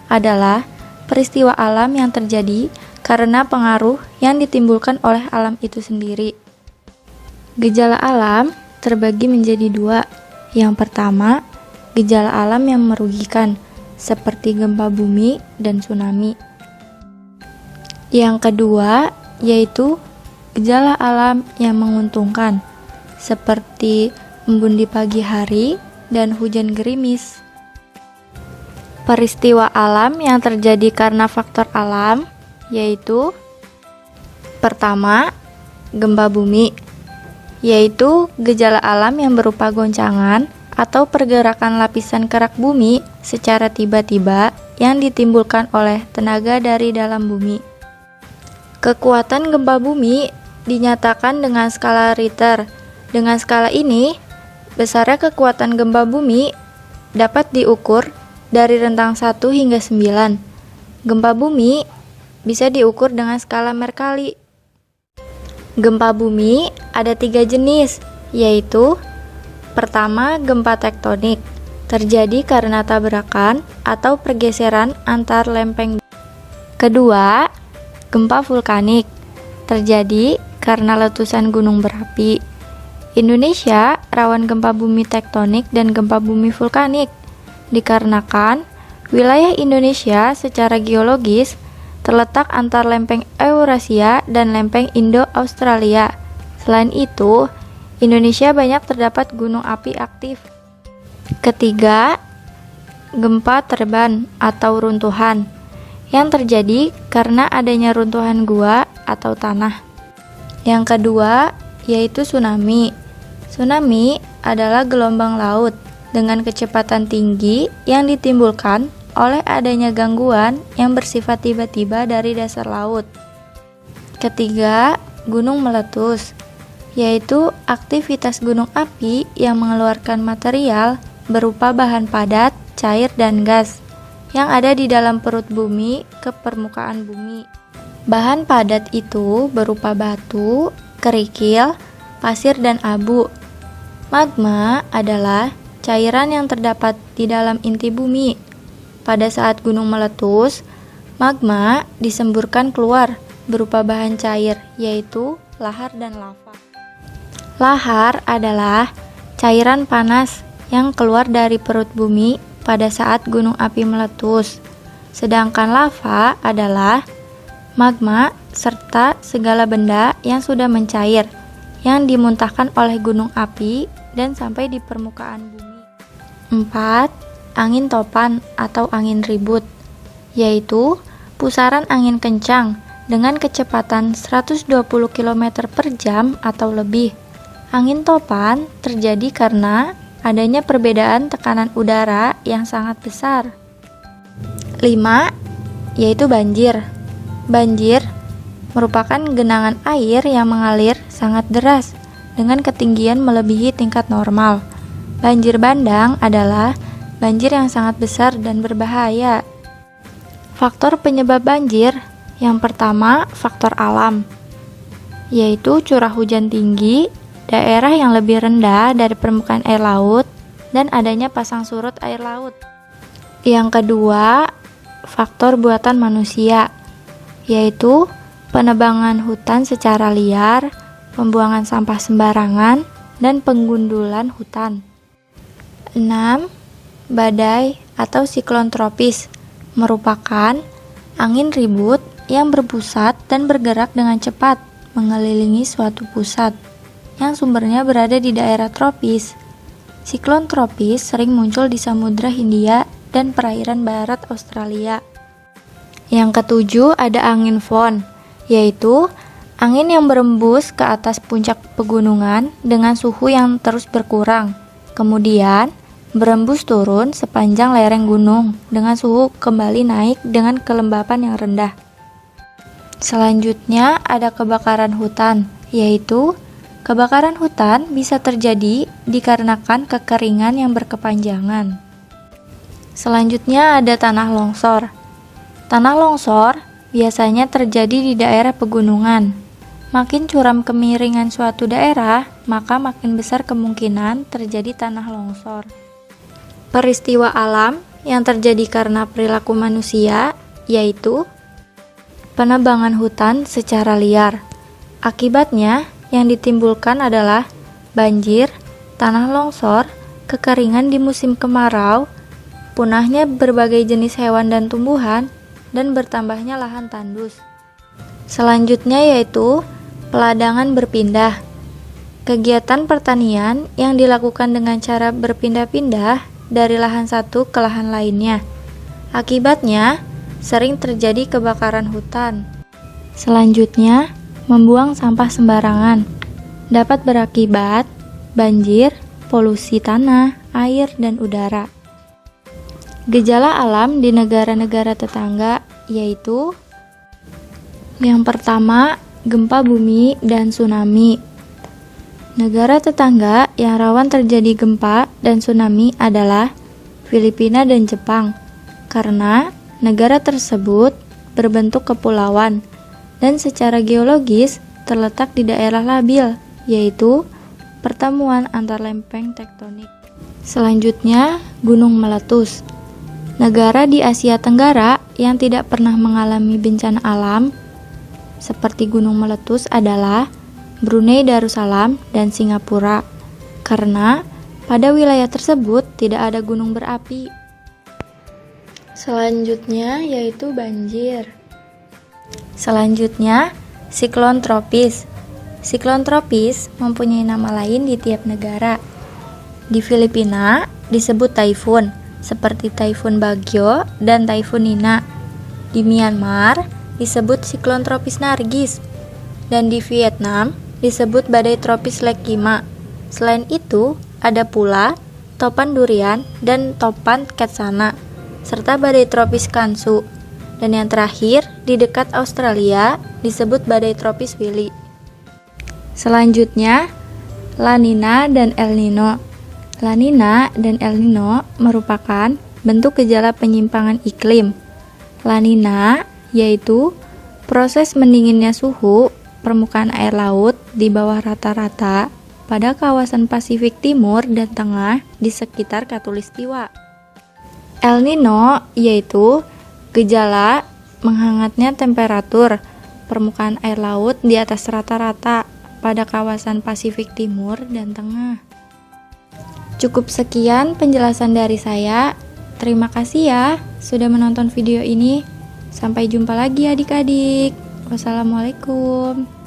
adalah peristiwa alam yang terjadi karena pengaruh yang ditimbulkan oleh alam itu sendiri. Gejala alam terbagi menjadi dua. Yang pertama, gejala alam yang merugikan, seperti gempa bumi dan tsunami. Yang kedua, yaitu gejala alam yang menguntungkan, seperti embun di pagi hari dan hujan gerimis. Peristiwa alam yang terjadi karena faktor alam, yaitu pertama, gempa bumi, yaitu gejala alam yang berupa goncangan atau pergerakan lapisan kerak bumi secara tiba-tiba yang ditimbulkan oleh tenaga dari dalam bumi. Kekuatan gempa bumi dinyatakan dengan skala Richter. Dengan skala ini, besarnya kekuatan gempa bumi dapat diukur dari rentang 1 hingga 9. Gempa bumi bisa diukur dengan skala Mercalli. Gempa bumi ada 3 jenis, yaitu pertama, gempa tektonik, terjadi karena tabrakan atau pergeseran antar lempeng. Kedua, gempa vulkanik, terjadi karena letusan gunung berapi. Indonesia rawan gempa bumi tektonik dan gempa bumi vulkanik, dikarenakan wilayah Indonesia secara geologis terletak antar lempeng Eurasia dan lempeng Indo-Australia. Selain itu, Indonesia banyak terdapat gunung api aktif. Ketiga, gempa terban atau runtuhan yang terjadi karena adanya runtuhan gua atau tanah. Yang kedua, yaitu tsunami. Tsunami adalah gelombang laut dengan kecepatan tinggi yang ditimbulkan oleh adanya gangguan yang bersifat tiba-tiba dari dasar laut. Ketiga, gunung meletus, yaitu aktivitas gunung api yang mengeluarkan material berupa bahan padat, cair, dan gas yang ada di dalam perut bumi ke permukaan bumi. Bahan padat itu berupa batu, kerikil, pasir, dan abu. Magma adalah cairan yang terdapat di dalam inti bumi. Pada saat gunung meletus, magma disemburkan keluar berupa bahan cair, yaitu lahar dan lava. Lahar adalah cairan panas yang keluar dari perut bumi pada saat gunung api meletus. Sedangkan lava adalah magma serta segala benda yang sudah mencair yang dimuntahkan oleh gunung api dan sampai di permukaan bumi. 4. Angin topan atau angin ribut, yaitu pusaran angin kencang dengan kecepatan 120 km per jam atau lebih. Angin topan terjadi karena adanya perbedaan tekanan udara yang sangat besar. 5. Yaitu banjir. Banjir merupakan genangan air yang mengalir sangat deras dengan ketinggian melebihi tingkat normal. Banjir bandang adalah banjir yang sangat besar dan berbahaya. Faktor penyebab banjir yang pertama, faktor alam, yaitu curah hujan tinggi, daerah yang lebih rendah dari permukaan air laut, dan adanya pasang surut air laut. Yang kedua, faktor buatan manusia, yaitu penebangan hutan secara liar, pembuangan sampah sembarangan, dan penggundulan hutan. 6. Badai atau siklon tropis merupakan angin ribut yang berpusat dan bergerak dengan cepat mengelilingi suatu pusat yang sumbernya berada di daerah tropis. Siklon tropis sering muncul di Samudra Hindia dan perairan barat Australia. Yang ketujuh, ada angin Von, yaitu angin yang berembus ke atas puncak pegunungan dengan suhu yang terus berkurang, kemudian berembus turun sepanjang lereng gunung dengan suhu kembali naik dengan kelembapan yang rendah. Selanjutnya ada kebakaran hutan, yaitu kebakaran hutan bisa terjadi dikarenakan kekeringan yang berkepanjangan. Selanjutnya ada tanah longsor. Tanah longsor biasanya terjadi di daerah pegunungan. Makin curam kemiringan suatu daerah, maka makin besar kemungkinan terjadi tanah longsor. Peristiwa alam yang terjadi karena perilaku manusia, yaitu penebangan hutan secara liar. Akibatnya, yang ditimbulkan adalah banjir, tanah longsor, kekeringan di musim kemarau, punahnya berbagai jenis hewan dan tumbuhan, dan bertambahnya lahan tandus. Selanjutnya yaitu peladangan berpindah. Kegiatan pertanian yang dilakukan dengan cara berpindah-pindah dari lahan satu ke lahan lainnya. Akibatnya, sering terjadi kebakaran hutan. Selanjutnya, membuang sampah sembarangan dapat berakibat banjir, polusi tanah, air, dan udara. Gejala alam di negara-negara tetangga yaitu yang pertama, gempa bumi dan tsunami. Negara tetangga yang rawan terjadi gempa dan tsunami adalah Filipina dan Jepang, karena negara tersebut berbentuk kepulauan dan secara geologis terletak di daerah labil, yaitu pertemuan antar lempeng tektonik. Selanjutnya, gunung meletus. Negara di Asia Tenggara yang tidak pernah mengalami bencana alam seperti gunung meletus adalah Brunei Darussalam dan Singapura, karena pada wilayah tersebut tidak ada gunung berapi. Selanjutnya yaitu banjir. Selanjutnya, siklon tropis. Siklon tropis mempunyai nama lain di tiap negara. Di Filipina disebut taifun, seperti taifun Bagyo dan taifun Nina. Di Myanmar disebut siklon tropis Nargis, dan di Vietnam disebut badai tropis Lekima. Selain itu, ada pula topan durian dan topan Ketsana, serta badai tropis Kansu. Dan yang terakhir, di dekat Australia disebut badai tropis Willy. Selanjutnya, La Nina dan El Nino. La Nina dan El Nino merupakan bentuk gejala penyimpangan iklim. La Nina yaitu proses mendinginnya suhu permukaan air laut di bawah rata-rata pada kawasan Pasifik Timur dan Tengah di sekitar Khatulistiwa. El Nino yaitu gejala menghangatnya temperatur permukaan air laut di atas rata-rata pada kawasan Pasifik Timur dan Tengah. Cukup sekian penjelasan dari saya. Terima kasih ya sudah menonton video ini. Sampai jumpa lagi adik-adik. Wassalamualaikum.